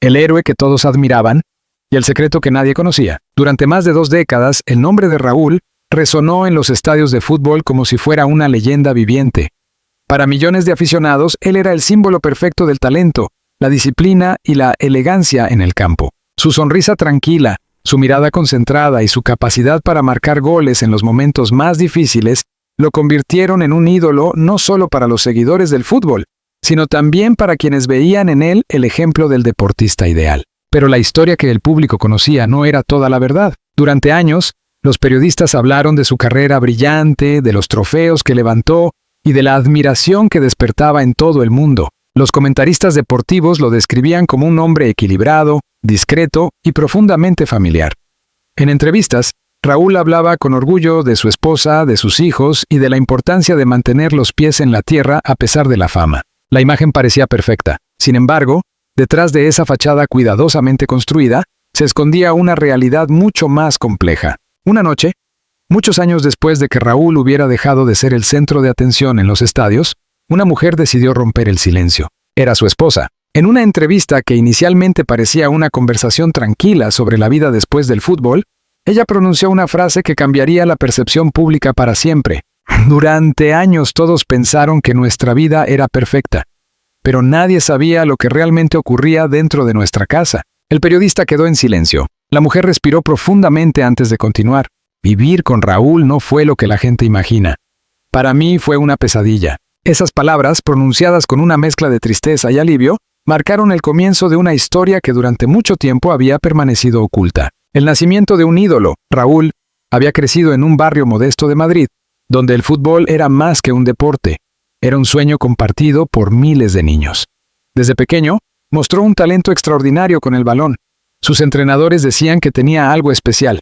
el héroe que todos admiraban y el secreto que nadie conocía. Durante más de 2 décadas, el nombre de Raúl resonó en los estadios de fútbol como si fuera una leyenda viviente. Para millones de aficionados, él era el símbolo perfecto del talento, la disciplina y la elegancia en el campo. Su sonrisa tranquila, su mirada concentrada y su capacidad para marcar goles en los momentos más difíciles lo convirtieron en un ídolo no solo para los seguidores del fútbol, sino también para quienes veían en él el ejemplo del deportista ideal. Pero la historia que el público conocía no era toda la verdad. Durante años, los periodistas hablaron de su carrera brillante, de los trofeos que levantó y de la admiración que despertaba en todo el mundo. Los comentaristas deportivos lo describían como un hombre equilibrado, discreto y profundamente familiar. En entrevistas, Raúl hablaba con orgullo de su esposa, de sus hijos y de la importancia de mantener los pies en la tierra a pesar de la fama. La imagen parecía perfecta. Sin embargo, detrás de esa fachada cuidadosamente construida, se escondía una realidad mucho más compleja. Una noche, muchos años después de que Raúl hubiera dejado de ser el centro de atención en los estadios, una mujer decidió romper el silencio. Era su esposa. En una entrevista que inicialmente parecía una conversación tranquila sobre la vida después del fútbol, ella pronunció una frase que cambiaría la percepción pública para siempre. Durante años todos pensaron que nuestra vida era perfecta, pero nadie sabía lo que realmente ocurría dentro de nuestra casa. El periodista quedó en silencio. La mujer respiró profundamente antes de continuar. Vivir con Raúl no fue lo que la gente imagina. Para mí fue una pesadilla. Esas palabras, pronunciadas con una mezcla de tristeza y alivio, marcaron el comienzo de una historia que durante mucho tiempo había permanecido oculta. El nacimiento de un ídolo, Raúl, había crecido en un barrio modesto de Madrid, donde el fútbol era más que un deporte. Era un sueño compartido por miles de niños. Desde pequeño, mostró un talento extraordinario con el balón. Sus entrenadores decían que tenía algo especial,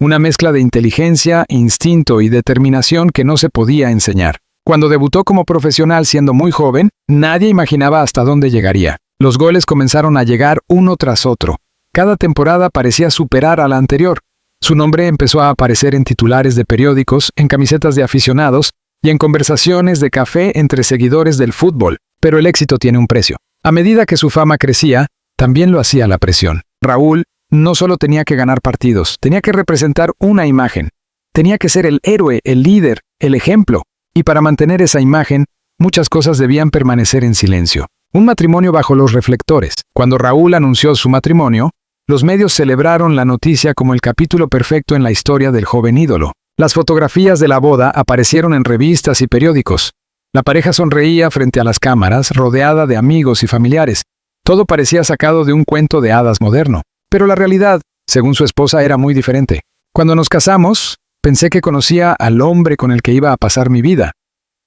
una mezcla de inteligencia, instinto y determinación que no se podía enseñar. Cuando debutó como profesional siendo muy joven, nadie imaginaba hasta dónde llegaría. Los goles comenzaron a llegar uno tras otro. Cada temporada parecía superar a la anterior. Su nombre empezó a aparecer en titulares de periódicos, en camisetas de aficionados y en conversaciones de café entre seguidores del fútbol. Pero el éxito tiene un precio. A medida que su fama crecía, también lo hacía la presión. Raúl no solo tenía que ganar partidos, tenía que representar una imagen. Tenía que ser el héroe, el líder, el ejemplo. Y para mantener esa imagen, muchas cosas debían permanecer en silencio. Un matrimonio bajo los reflectores. Cuando Raúl anunció su matrimonio, los medios celebraron la noticia como el capítulo perfecto en la historia del joven ídolo. Las fotografías de la boda aparecieron en revistas y periódicos. La pareja sonreía frente a las cámaras, rodeada de amigos y familiares. Todo parecía sacado de un cuento de hadas moderno. Pero la realidad, según su esposa, era muy diferente. Cuando nos casamos, pensé que conocía al hombre con el que iba a pasar mi vida.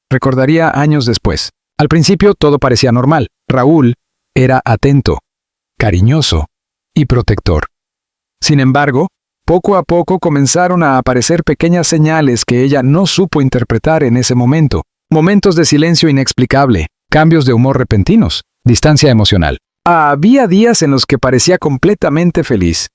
Recordaría años después. Al principio todo parecía normal. Raúl era atento, cariñoso y protector. Sin embargo, poco a poco comenzaron a aparecer pequeñas señales que ella no supo interpretar en ese momento. Momentos de silencio inexplicable, cambios de humor repentinos, distancia emocional. Había días en los que parecía completamente feliz,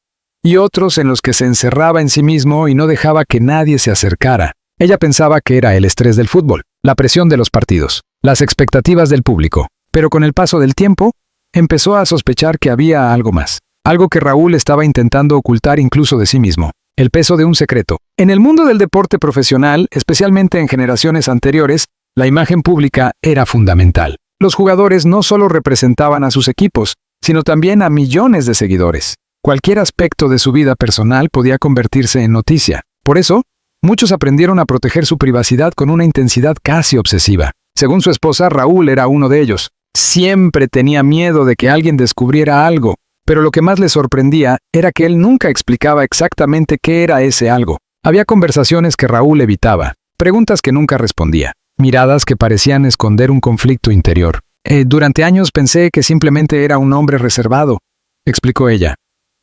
y otros en los que se encerraba en sí mismo y no dejaba que nadie se acercara. Ella pensaba que era el estrés del fútbol, la presión de los partidos, las expectativas del público. Pero con el paso del tiempo, empezó a sospechar que había algo más. Algo que Raúl estaba intentando ocultar incluso de sí mismo. El peso de un secreto. En el mundo del deporte profesional, especialmente en generaciones anteriores, la imagen pública era fundamental. Los jugadores no solo representaban a sus equipos, sino también a millones de seguidores. Cualquier aspecto de su vida personal podía convertirse en noticia. Por eso, muchos aprendieron a proteger su privacidad con una intensidad casi obsesiva. Según su esposa, Raúl era uno de ellos. Siempre tenía miedo de que alguien descubriera algo, pero lo que más le sorprendía era que él nunca explicaba exactamente qué era ese algo. Había conversaciones que Raúl evitaba, preguntas que nunca respondía, miradas que parecían esconder un conflicto interior. Durante años pensé que simplemente era un hombre reservado, explicó ella.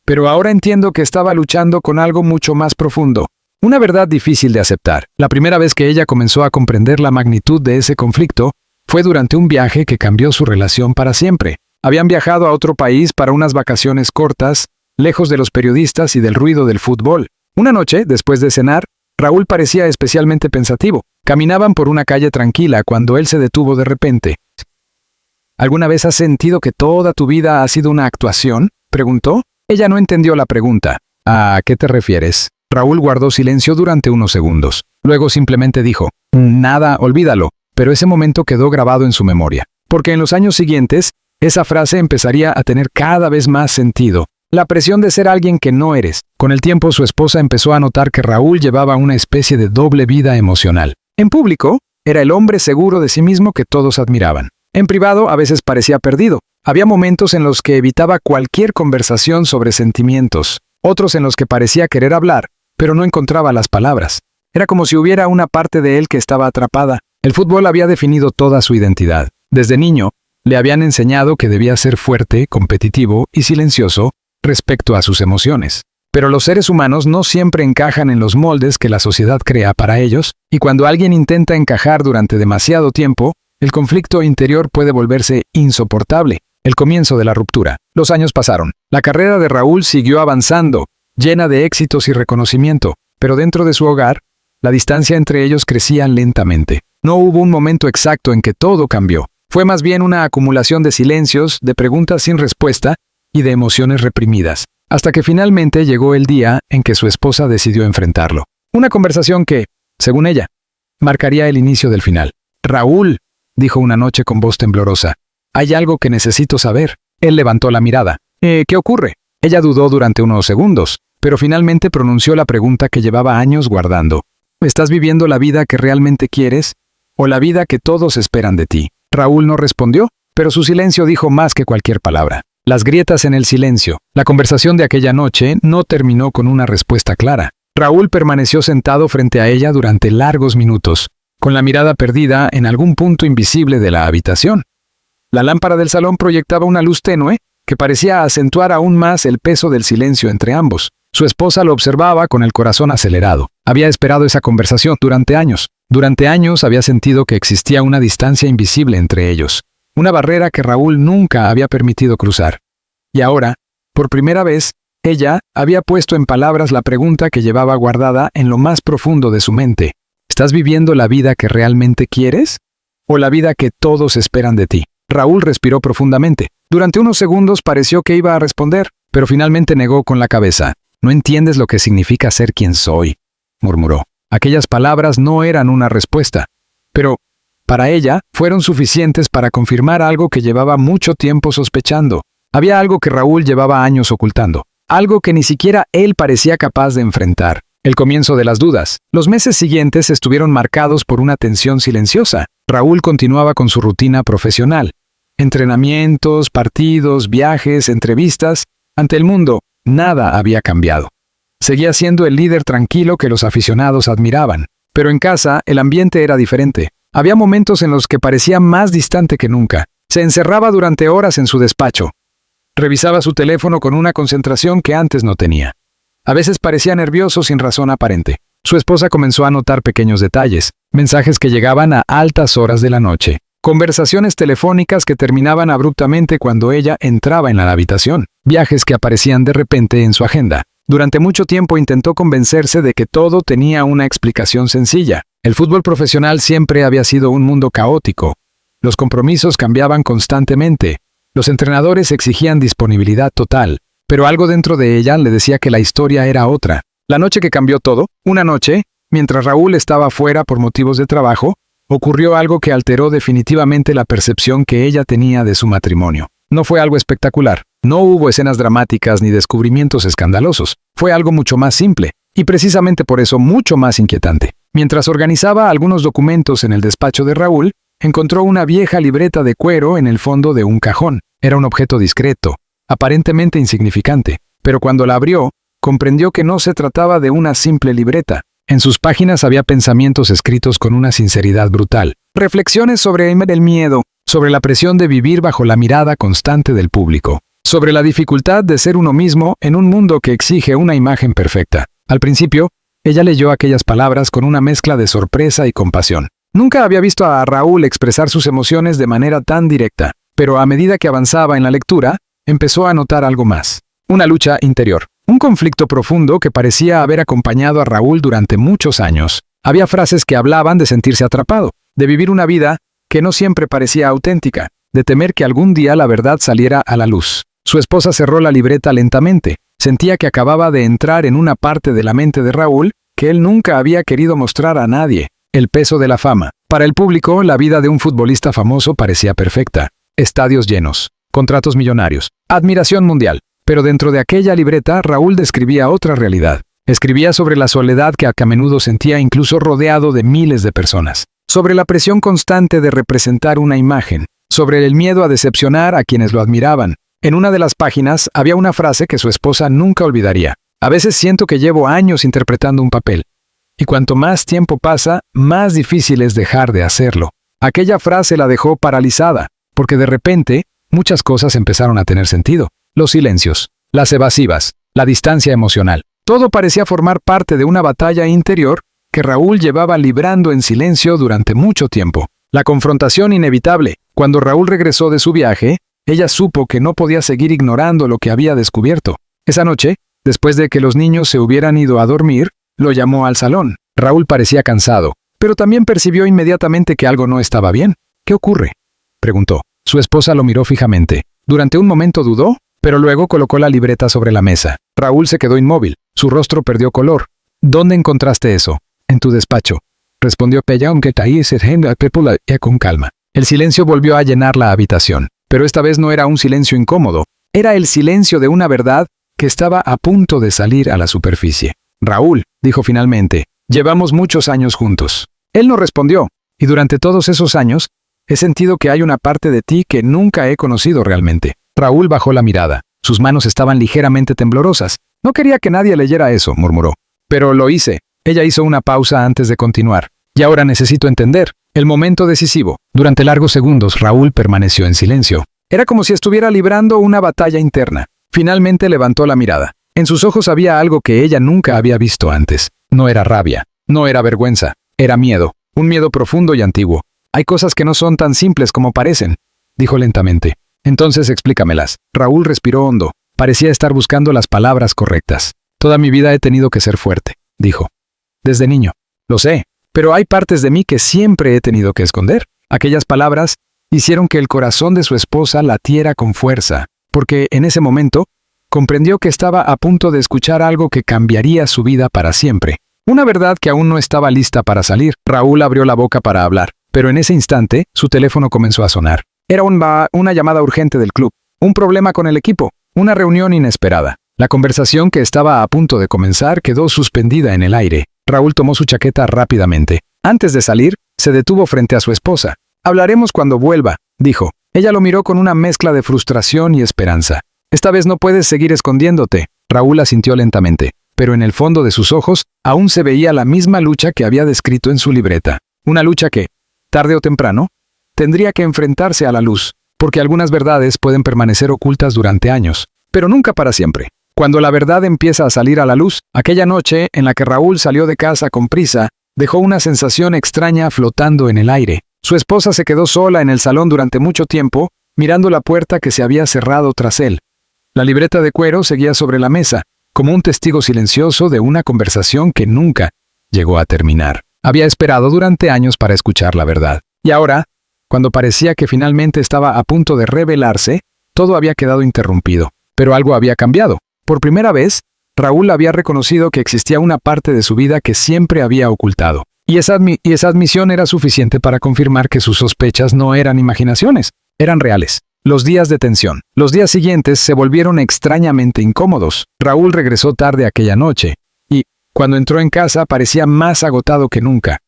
Pero ahora entiendo que estaba luchando con algo mucho más profundo. Una verdad difícil de aceptar. La primera vez que ella comenzó a comprender la magnitud de ese conflicto fue durante un viaje que cambió su relación para siempre. Habían viajado a otro país para unas vacaciones cortas, lejos de los periodistas y del ruido del fútbol. Una noche, después de cenar, Raúl parecía especialmente pensativo. Caminaban por una calle tranquila cuando él se detuvo de repente. ¿Alguna vez has sentido que toda tu vida ha sido una actuación?, preguntó. Ella no entendió la pregunta. ¿A qué te refieres? Raúl guardó silencio durante unos segundos. Luego simplemente dijo, nada, olvídalo. Pero ese momento quedó grabado en su memoria. Porque en los años siguientes, esa frase empezaría a tener cada vez más sentido. La presión de ser alguien que no eres. Con el tiempo su esposa empezó a notar que Raúl llevaba una especie de doble vida emocional. En público, era el hombre seguro de sí mismo que todos admiraban. En privado, a veces parecía perdido. Había momentos en los que evitaba cualquier conversación sobre sentimientos. Otros en los que parecía querer hablar, pero no encontraba las palabras. Era como si hubiera una parte de él que estaba atrapada. El fútbol había definido toda su identidad. Desde niño, le habían enseñado que debía ser fuerte, competitivo y silencioso respecto a sus emociones. Pero los seres humanos no siempre encajan en los moldes que la sociedad crea para ellos, y cuando alguien intenta encajar durante demasiado tiempo, el conflicto interior puede volverse insoportable. El comienzo de la ruptura. Los años pasaron. La carrera de Raúl siguió avanzando, llena de éxitos y reconocimiento, pero dentro de su hogar, la distancia entre ellos crecía lentamente. No hubo un momento exacto en que todo cambió. Fue más bien una acumulación de silencios, de preguntas sin respuesta y de emociones reprimidas, hasta que finalmente llegó el día en que su esposa decidió enfrentarlo. Una conversación que, según ella, marcaría el inicio del final. Raúl, dijo una noche con voz temblorosa, hay algo que necesito saber. Él levantó la mirada. ¿Qué ocurre? Ella dudó durante unos segundos, pero finalmente pronunció la pregunta que llevaba años guardando. ¿Estás viviendo la vida que realmente quieres o la vida que todos esperan de ti? Raúl no respondió, pero su silencio dijo más que cualquier palabra. Las grietas en el silencio. La conversación de aquella noche no terminó con una respuesta clara. Raúl permaneció sentado frente a ella durante largos minutos, con la mirada perdida en algún punto invisible de la habitación. La lámpara del salón proyectaba una luz tenue que parecía acentuar aún más el peso del silencio entre ambos. Su esposa lo observaba con el corazón acelerado. Había esperado esa conversación durante años. Durante años había sentido que existía una distancia invisible entre ellos, una barrera que Raúl nunca había permitido cruzar. Y ahora, por primera vez, ella había puesto en palabras la pregunta que llevaba guardada en lo más profundo de su mente. ¿Estás viviendo la vida que realmente quieres? ¿O la vida que todos esperan de ti? Raúl respiró profundamente. Durante unos segundos pareció que iba a responder, pero finalmente negó con la cabeza. No entiendes lo que significa ser quien soy, murmuró. Aquellas palabras no eran una respuesta, pero, para ella, fueron suficientes para confirmar algo que llevaba mucho tiempo sospechando. Había algo que Raúl llevaba años ocultando, algo que ni siquiera él parecía capaz de enfrentar. El comienzo de las dudas. Los meses siguientes estuvieron marcados por una tensión silenciosa. Raúl continuaba con su rutina profesional. Entrenamientos, partidos, viajes, entrevistas. Ante el mundo, nada había cambiado. Seguía siendo el líder tranquilo que los aficionados admiraban. Pero en casa, el ambiente era diferente. Había momentos en los que parecía más distante que nunca. Se encerraba durante horas en su despacho. Revisaba su teléfono con una concentración que antes no tenía. A veces parecía nervioso sin razón aparente. Su esposa comenzó a notar pequeños detalles, mensajes que llegaban a altas horas de la noche, conversaciones telefónicas que terminaban abruptamente cuando ella entraba en la habitación, viajes que aparecían de repente en su agenda. Durante mucho tiempo intentó convencerse de que todo tenía una explicación sencilla. El fútbol profesional siempre había sido un mundo caótico. Los compromisos cambiaban constantemente. Los entrenadores exigían disponibilidad total. Pero algo dentro de ella le decía que la historia era otra. La noche que cambió todo, una noche, mientras Raúl estaba fuera por motivos de trabajo, ocurrió algo que alteró definitivamente la percepción que ella tenía de su matrimonio. No fue algo espectacular. No hubo escenas dramáticas ni descubrimientos escandalosos. Fue algo mucho más simple, y precisamente por eso mucho más inquietante. Mientras organizaba algunos documentos en el despacho de Raúl, encontró una vieja libreta de cuero en el fondo de un cajón. Era un objeto discreto, aparentemente insignificante, pero cuando la abrió, comprendió que no se trataba de una simple libreta. En sus páginas había pensamientos escritos con una sinceridad brutal. Reflexiones sobre el miedo, sobre la presión de vivir bajo la mirada constante del público, sobre la dificultad de ser uno mismo en un mundo que exige una imagen perfecta. Al principio, ella leyó aquellas palabras con una mezcla de sorpresa y compasión. Nunca había visto a Raúl expresar sus emociones de manera tan directa, pero a medida que avanzaba en la lectura, empezó a notar algo más. Una lucha interior. Un conflicto profundo que parecía haber acompañado a Raúl durante muchos años. Había frases que hablaban de sentirse atrapado, de vivir una vida que no siempre parecía auténtica. de temer que algún día la verdad saliera a la luz. Su esposa cerró la libreta lentamente. Sentía que acababa de entrar en una parte de la mente de Raúl que él nunca había querido mostrar a nadie: el peso de la fama. Para el público, la vida de un futbolista famoso parecía perfecta. Estadios llenos, contratos millonarios, admiración mundial. Pero dentro de aquella libreta, Raúl describía otra realidad. Escribía sobre la soledad que a menudo sentía incluso rodeado de miles de personas, sobre la presión constante de representar una imagen, sobre el miedo a decepcionar a quienes lo admiraban. En una de las páginas había una frase que su esposa nunca olvidaría: "A veces siento que llevo años interpretando un papel, y cuanto más tiempo pasa, más difícil es dejar de hacerlo". Aquella frase la dejó paralizada, porque de repente, muchas cosas empezaron a tener sentido. Los silencios, las evasivas, la distancia emocional. Todo parecía formar parte de una batalla interior que Raúl llevaba librando en silencio durante mucho tiempo. La confrontación inevitable. Cuando Raúl regresó de su viaje, ella supo que no podía seguir ignorando lo que había descubierto. Esa noche, después de que los niños se hubieran ido a dormir, lo llamó al salón. Raúl parecía cansado, pero también percibió inmediatamente que algo no estaba bien. ¿Qué ocurre?, preguntó. Su esposa lo miró fijamente. Durante un momento dudó, pero luego colocó la libreta sobre la mesa. Raúl se quedó inmóvil. Su rostro perdió color. ¿Dónde encontraste eso? En tu despacho, respondió ella, aunque con calma. El silencio volvió a llenar la habitación. Pero esta vez no era un silencio incómodo. Era el silencio de una verdad que estaba a punto de salir a la superficie. Raúl, dijo finalmente, llevamos muchos años juntos. Él no respondió, y durante todos esos años, he sentido que hay una parte de ti que nunca he conocido realmente. Raúl bajó la mirada. Sus manos estaban ligeramente temblorosas. No quería que nadie leyera eso, murmuró. Pero lo hice. Ella hizo una pausa antes de continuar. Y ahora necesito entender. El momento decisivo. Durante largos segundos, Raúl permaneció en silencio. Era como si estuviera librando una batalla interna. Finalmente levantó la mirada. En sus ojos había algo que ella nunca había visto antes. No era rabia, no era vergüenza, era miedo. Un miedo profundo y antiguo. Hay cosas que no son tan simples como parecen, dijo lentamente. Entonces explícamelas. Raúl respiró hondo. Parecía estar buscando las palabras correctas. Toda mi vida he tenido que ser fuerte, dijo. Desde niño. Lo sé. Pero hay partes de mí que siempre he tenido que esconder. Aquellas palabras hicieron que el corazón de su esposa latiera con fuerza, porque en ese momento comprendió que estaba a punto de escuchar algo que cambiaría su vida para siempre. Una verdad que aún no estaba lista para salir. Raúl abrió la boca para hablar, pero en ese instante su teléfono comenzó a sonar. Era una llamada urgente del club, un problema con el equipo, una reunión inesperada. La conversación que estaba a punto de comenzar quedó suspendida en el aire. Raúl tomó su chaqueta rápidamente. Antes de salir, se detuvo frente a su esposa. «Hablaremos cuando vuelva», dijo. Ella lo miró con una mezcla de frustración y esperanza. «Esta vez no puedes seguir escondiéndote». Raúl asintió lentamente, pero en el fondo de sus ojos aún se veía la misma lucha que había descrito en su libreta. Una lucha que, tarde o temprano, tendría que enfrentarse a la luz, porque algunas verdades pueden permanecer ocultas durante años, pero nunca para siempre. Cuando la verdad empieza a salir a la luz, aquella noche en la que Raúl salió de casa con prisa, dejó una sensación extraña flotando en el aire. Su esposa se quedó sola en el salón durante mucho tiempo, mirando la puerta que se había cerrado tras él. La libreta de cuero seguía sobre la mesa, como un testigo silencioso de una conversación que nunca llegó a terminar. Había esperado durante años para escuchar la verdad. Y ahora, cuando parecía que finalmente estaba a punto de revelarse, todo había quedado interrumpido. Pero algo había cambiado. Por primera vez, Raúl había reconocido que existía una parte de su vida que siempre había ocultado. Y esa admisión era suficiente para confirmar que sus sospechas no eran imaginaciones, eran reales. Los días de tensión. Los días siguientes se volvieron extrañamente incómodos. Raúl regresó tarde aquella noche, y, cuando entró en casa, parecía más agotado que nunca.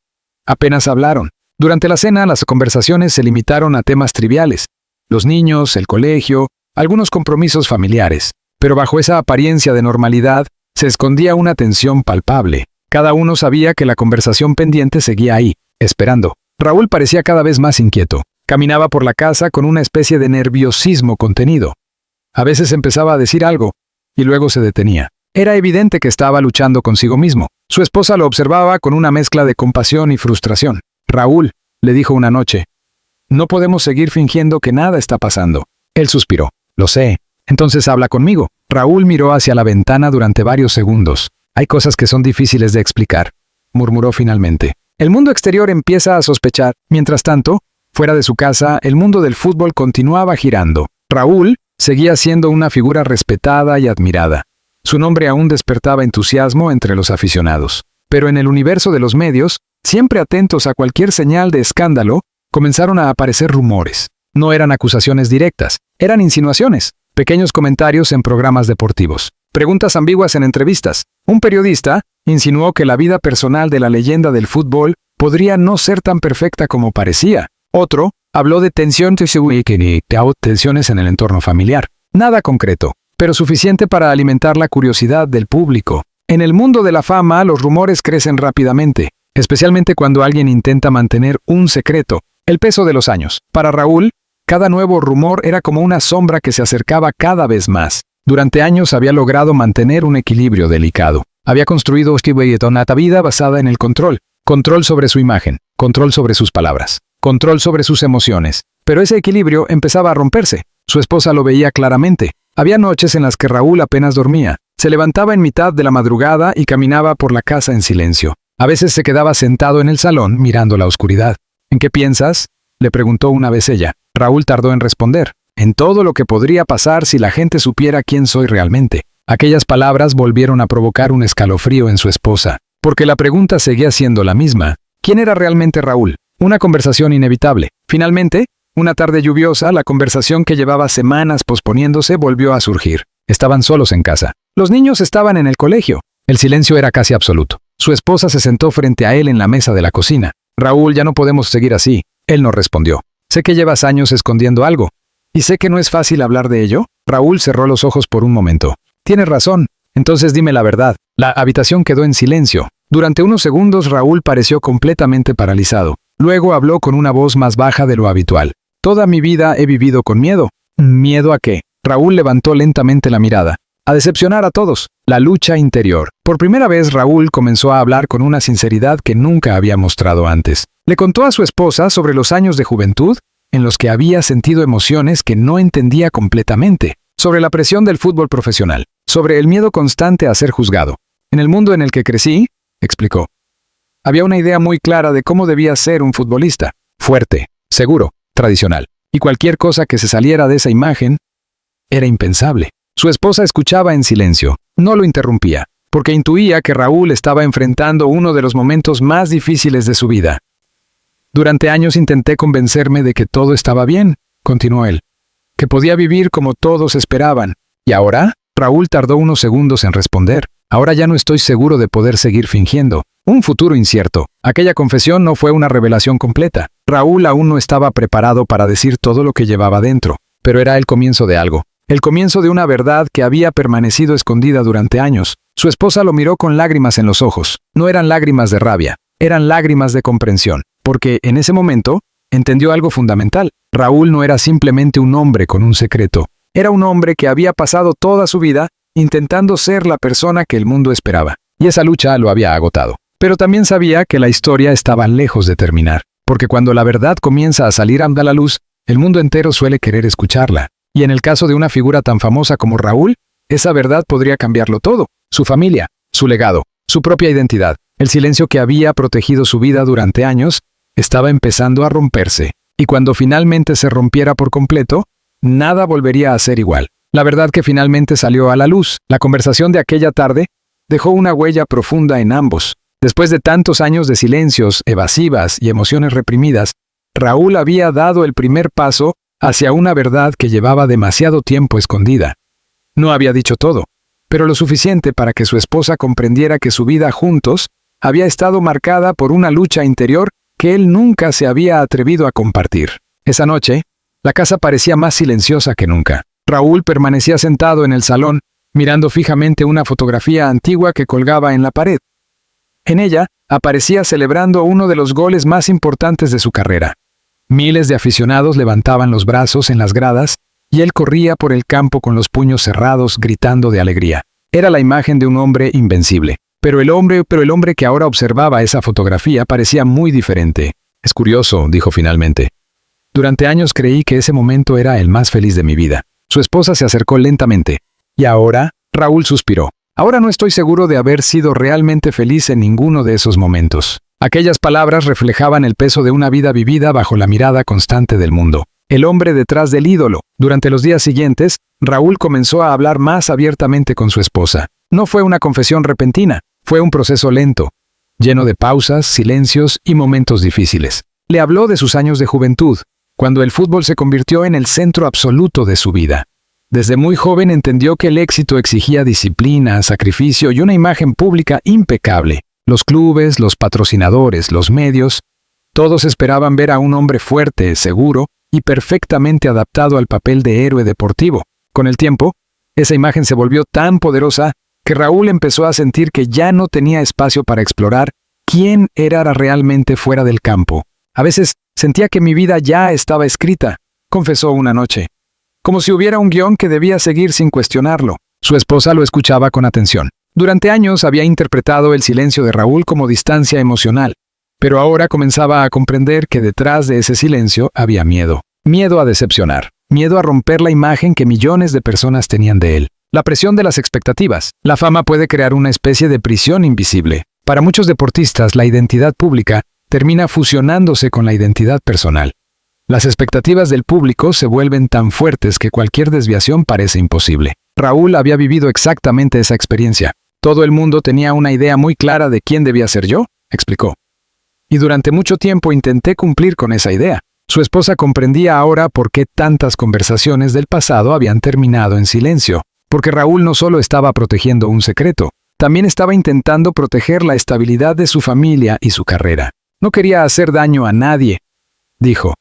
Apenas hablaron. Durante la cena, las conversaciones se limitaron a temas triviales. Los niños, el colegio, algunos compromisos familiares. Pero bajo esa apariencia de normalidad, se escondía una tensión palpable. Cada uno sabía que la conversación pendiente seguía ahí, esperando. Raúl parecía cada vez más inquieto. Caminaba por la casa con una especie de nerviosismo contenido. A veces empezaba a decir algo, y luego se detenía. Era evidente que estaba luchando consigo mismo. Su esposa lo observaba con una mezcla de compasión y frustración. «Raúl», le dijo una noche, «no podemos seguir fingiendo que nada está pasando». Él suspiró. «Lo sé. Entonces habla conmigo». Raúl miró hacia la ventana durante varios segundos. «Hay cosas que son difíciles de explicar», murmuró finalmente. «El mundo exterior empieza a sospechar. Mientras tanto, Fuera de su casa, el mundo del fútbol continuaba girando. Raúl seguía siendo una figura respetada y admirada. Su nombre aún despertaba entusiasmo entre los aficionados. Pero en el universo de los medios, siempre atentos a cualquier señal de escándalo, comenzaron a aparecer rumores. No eran acusaciones directas, eran insinuaciones, pequeños comentarios en programas deportivos, preguntas ambiguas en entrevistas. Un periodista insinuó que la vida personal de la leyenda del fútbol podría no ser tan perfecta como parecía. Otro habló de tensiones en el entorno familiar. Nada concreto, pero suficiente para alimentar la curiosidad del público. En el mundo de la fama, los rumores crecen rápidamente, especialmente cuando alguien intenta mantener un secreto. El peso de los años. Para Raúl, cada nuevo rumor era como una sombra que se acercaba cada vez más. Durante años había logrado mantener un equilibrio delicado. Había construido una vida basada en el control. Control sobre su imagen, control sobre sus palabras, control sobre sus emociones. Pero ese equilibrio empezaba a romperse. Su esposa lo veía claramente. Había noches en las que Raúl apenas dormía. Se levantaba en mitad de la madrugada y caminaba por la casa en silencio. A veces se quedaba sentado en el salón mirando la oscuridad. ¿En qué piensas?, le preguntó una vez ella. Raúl tardó en responder. En todo lo que podría pasar si la gente supiera quién soy realmente. Aquellas palabras volvieron a provocar un escalofrío en su esposa, porque la pregunta seguía siendo la misma. ¿Quién era realmente Raúl? Una conversación inevitable. Finalmente, una tarde lluviosa, la conversación que llevaba semanas posponiéndose volvió a surgir. Estaban solos en casa. Los niños estaban en el colegio. El silencio era casi absoluto. Su esposa se sentó frente a él en la mesa de la cocina. Raúl, ya no podemos seguir así. Él no respondió. Sé que llevas años escondiendo algo. ¿Y sé que no es fácil hablar de ello? Raúl cerró los ojos por un momento. Tienes razón. Entonces dime la verdad. La habitación quedó en silencio. Durante unos segundos Raúl pareció completamente paralizado. Luego habló con una voz más baja de lo habitual. Toda mi vida he vivido con miedo. ¿Miedo a qué? Raúl levantó lentamente la mirada. A decepcionar a todos. La lucha interior. Por primera vez Raúl comenzó a hablar con una sinceridad que nunca había mostrado antes. Le contó a su esposa sobre los años de juventud en los que había sentido emociones que no entendía completamente, sobre la presión del fútbol profesional, sobre el miedo constante a ser juzgado. En el mundo en el que crecí, explicó, había una idea muy clara de cómo debía ser un futbolista: fuerte, seguro, tradicional. Y cualquier cosa que se saliera de esa imagen era impensable. Su esposa escuchaba en silencio, no lo interrumpía, porque intuía que Raúl estaba enfrentando uno de los momentos más difíciles de su vida. Durante años intenté convencerme de que todo estaba bien, continuó él, que podía vivir como todos esperaban. ¿Y ahora? Raúl tardó unos segundos en responder. Ahora ya no estoy seguro de poder seguir fingiendo. Un futuro incierto. Aquella confesión no fue una revelación completa. Raúl aún no estaba preparado para decir todo lo que llevaba dentro, pero era el comienzo de algo. El comienzo de una verdad que había permanecido escondida durante años. Su esposa lo miró con lágrimas en los ojos. No eran lágrimas de rabia, eran lágrimas de comprensión, porque en ese momento entendió algo fundamental. Raúl no era simplemente un hombre con un secreto. Era un hombre que había pasado toda su vida intentando ser la persona que el mundo esperaba. Y esa lucha lo había agotado. Pero también sabía que la historia estaba lejos de terminar, porque cuando la verdad comienza a salir a la luz, el mundo entero suele querer escucharla. Y en el caso de una figura tan famosa como Raúl, esa verdad podría cambiarlo todo: su familia, su legado, su propia identidad. El silencio que había protegido su vida durante años estaba empezando a romperse, y cuando finalmente se rompiera por completo, nada volvería a ser igual. La verdad que finalmente salió a la luz. La conversación de aquella tarde dejó una huella profunda en ambos. Después de tantos años de silencios, evasivas y emociones reprimidas, Raúl había dado el primer paso hacia una verdad que llevaba demasiado tiempo escondida. No había dicho todo, pero lo suficiente para que su esposa comprendiera que su vida juntos había estado marcada por una lucha interior que él nunca se había atrevido a compartir. Esa noche, la casa parecía más silenciosa que nunca. Raúl permanecía sentado en el salón, mirando fijamente una fotografía antigua que colgaba en la pared. En ella, aparecía celebrando uno de los goles más importantes de su carrera. Miles de aficionados levantaban los brazos en las gradas, y él corría por el campo con los puños cerrados, gritando de alegría. Era la imagen de un hombre invencible. Pero el hombre que ahora observaba esa fotografía parecía muy diferente. Es curioso, dijo finalmente. Durante años creí que ese momento era el más feliz de mi vida. Su esposa se acercó lentamente. ¿Y ahora? Raúl suspiró. Ahora no estoy seguro de haber sido realmente feliz en ninguno de esos momentos. Aquellas palabras reflejaban el peso de una vida vivida bajo la mirada constante del mundo. El hombre detrás del ídolo. Durante los días siguientes, Raúl comenzó a hablar más abiertamente con su esposa. No fue una confesión repentina, fue un proceso lento, lleno de pausas, silencios y momentos difíciles. Le habló de sus años de juventud, cuando el fútbol se convirtió en el centro absoluto de su vida. Desde muy joven entendió que el éxito exigía disciplina, sacrificio y una imagen pública impecable. Los clubes, los patrocinadores, los medios, todos esperaban ver a un hombre fuerte, seguro y perfectamente adaptado al papel de héroe deportivo. Con el tiempo, esa imagen se volvió tan poderosa que Raúl empezó a sentir que ya no tenía espacio para explorar quién era realmente fuera del campo. A veces sentía que mi vida ya estaba escrita, confesó una noche, como si hubiera un guión que debía seguir sin cuestionarlo. Su esposa lo escuchaba con atención. Durante años había interpretado el silencio de Raúl como distancia emocional, pero ahora comenzaba a comprender que detrás de ese silencio había miedo. Miedo a decepcionar, miedo a romper la imagen que millones de personas tenían de él. La presión de las expectativas. La fama puede crear una especie de prisión invisible. Para muchos deportistas, la identidad pública termina fusionándose con la identidad personal. Las expectativas del público se vuelven tan fuertes que cualquier desviación parece imposible. Raúl había vivido exactamente esa experiencia. Todo el mundo tenía una idea muy clara de quién debía ser yo, explicó. Y durante mucho tiempo intenté cumplir con esa idea. Su esposa comprendía ahora por qué tantas conversaciones del pasado habían terminado en silencio. Porque Raúl no solo estaba protegiendo un secreto, también estaba intentando proteger la estabilidad de su familia y su carrera. No quería hacer daño a nadie, dijo.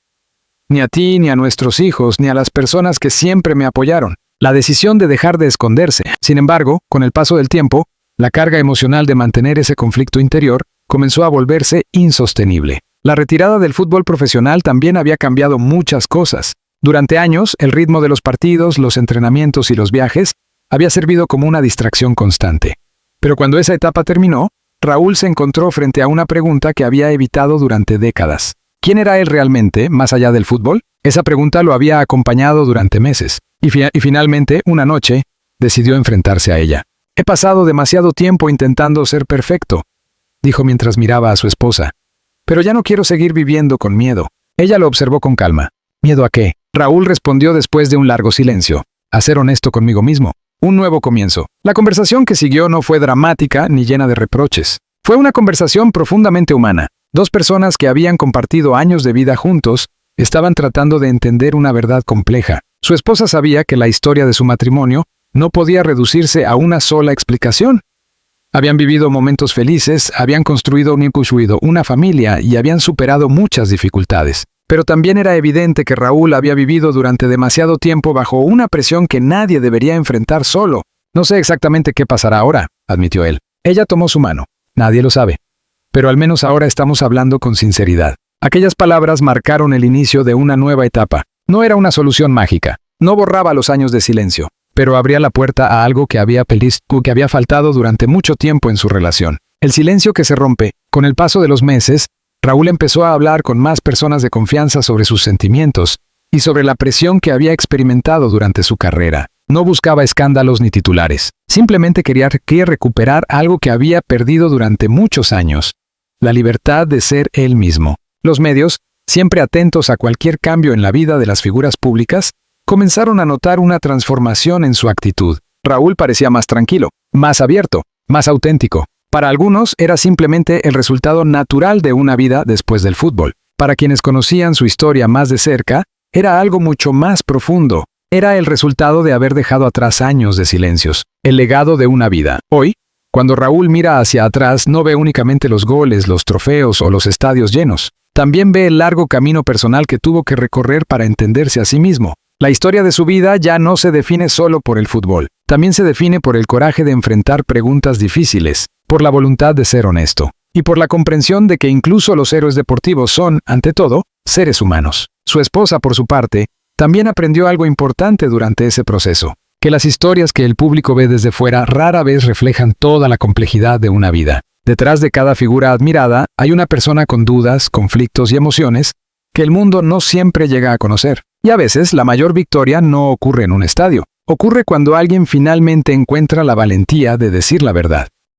Ni a ti, ni a nuestros hijos, ni a las personas que siempre me apoyaron. La decisión de dejar de esconderse. Sin embargo, con el paso del tiempo, la carga emocional de mantener ese conflicto interior comenzó a volverse insostenible. La retirada del fútbol profesional también había cambiado muchas cosas. Durante años, el ritmo de los partidos, los entrenamientos y los viajes había servido como una distracción constante. Pero cuando esa etapa terminó, Raúl se encontró frente a una pregunta que había evitado durante décadas. ¿Quién era él realmente, más allá del fútbol? Esa pregunta lo había acompañado durante meses. Y finalmente, una noche, decidió enfrentarse a ella. He pasado demasiado tiempo intentando ser perfecto, dijo mientras miraba a su esposa. Pero ya no quiero seguir viviendo con miedo. Ella lo observó con calma. ¿Miedo a qué? Raúl respondió después de un largo silencio. A ser honesto conmigo mismo. Un nuevo comienzo. La conversación que siguió no fue dramática ni llena de reproches. Fue una conversación profundamente humana. Dos personas que habían compartido años de vida juntos estaban tratando de entender una verdad compleja. Su esposa sabía que la historia de su matrimonio no podía reducirse a una sola explicación. Habían vivido momentos felices, habían construido una familia y habían superado muchas dificultades. Pero también era evidente que Raúl había vivido durante demasiado tiempo bajo una presión que nadie debería enfrentar solo. No sé exactamente qué pasará ahora, admitió él. Ella tomó su mano. Nadie lo sabe. Pero al menos ahora estamos hablando con sinceridad. Aquellas palabras marcaron el inicio de una nueva etapa. No era una solución mágica. No borraba los años de silencio, pero abría la puerta a algo que había faltado durante mucho tiempo en su relación. El silencio que se rompe. Con el paso de los meses, Raúl empezó a hablar con más personas de confianza sobre sus sentimientos y sobre la presión que había experimentado durante su carrera. No buscaba escándalos ni titulares. Simplemente quería recuperar algo que había perdido durante muchos años. La libertad de ser él mismo. Los medios, siempre atentos a cualquier cambio en la vida de las figuras públicas, comenzaron a notar una transformación en su actitud. Raúl parecía más tranquilo, más abierto, más auténtico. Para algunos era simplemente el resultado natural de una vida después del fútbol. Para quienes conocían su historia más de cerca, era algo mucho más profundo. Era el resultado de haber dejado atrás años de silencios, el legado de una vida. Hoy, cuando Raúl mira hacia atrás, no ve únicamente los goles, los trofeos o los estadios llenos. También ve el largo camino personal que tuvo que recorrer para entenderse a sí mismo. La historia de su vida ya no se define solo por el fútbol. También se define por el coraje de enfrentar preguntas difíciles, por la voluntad de ser honesto, y por la comprensión de que incluso los héroes deportivos son, ante todo, seres humanos. Su esposa, por su parte, también aprendió algo importante durante ese proceso, que las historias que el público ve desde fuera rara vez reflejan toda la complejidad de una vida. Detrás de cada figura admirada hay una persona con dudas, conflictos y emociones que el mundo no siempre llega a conocer. Y a veces la mayor victoria no ocurre en un estadio. Ocurre cuando alguien finalmente encuentra la valentía de decir la verdad.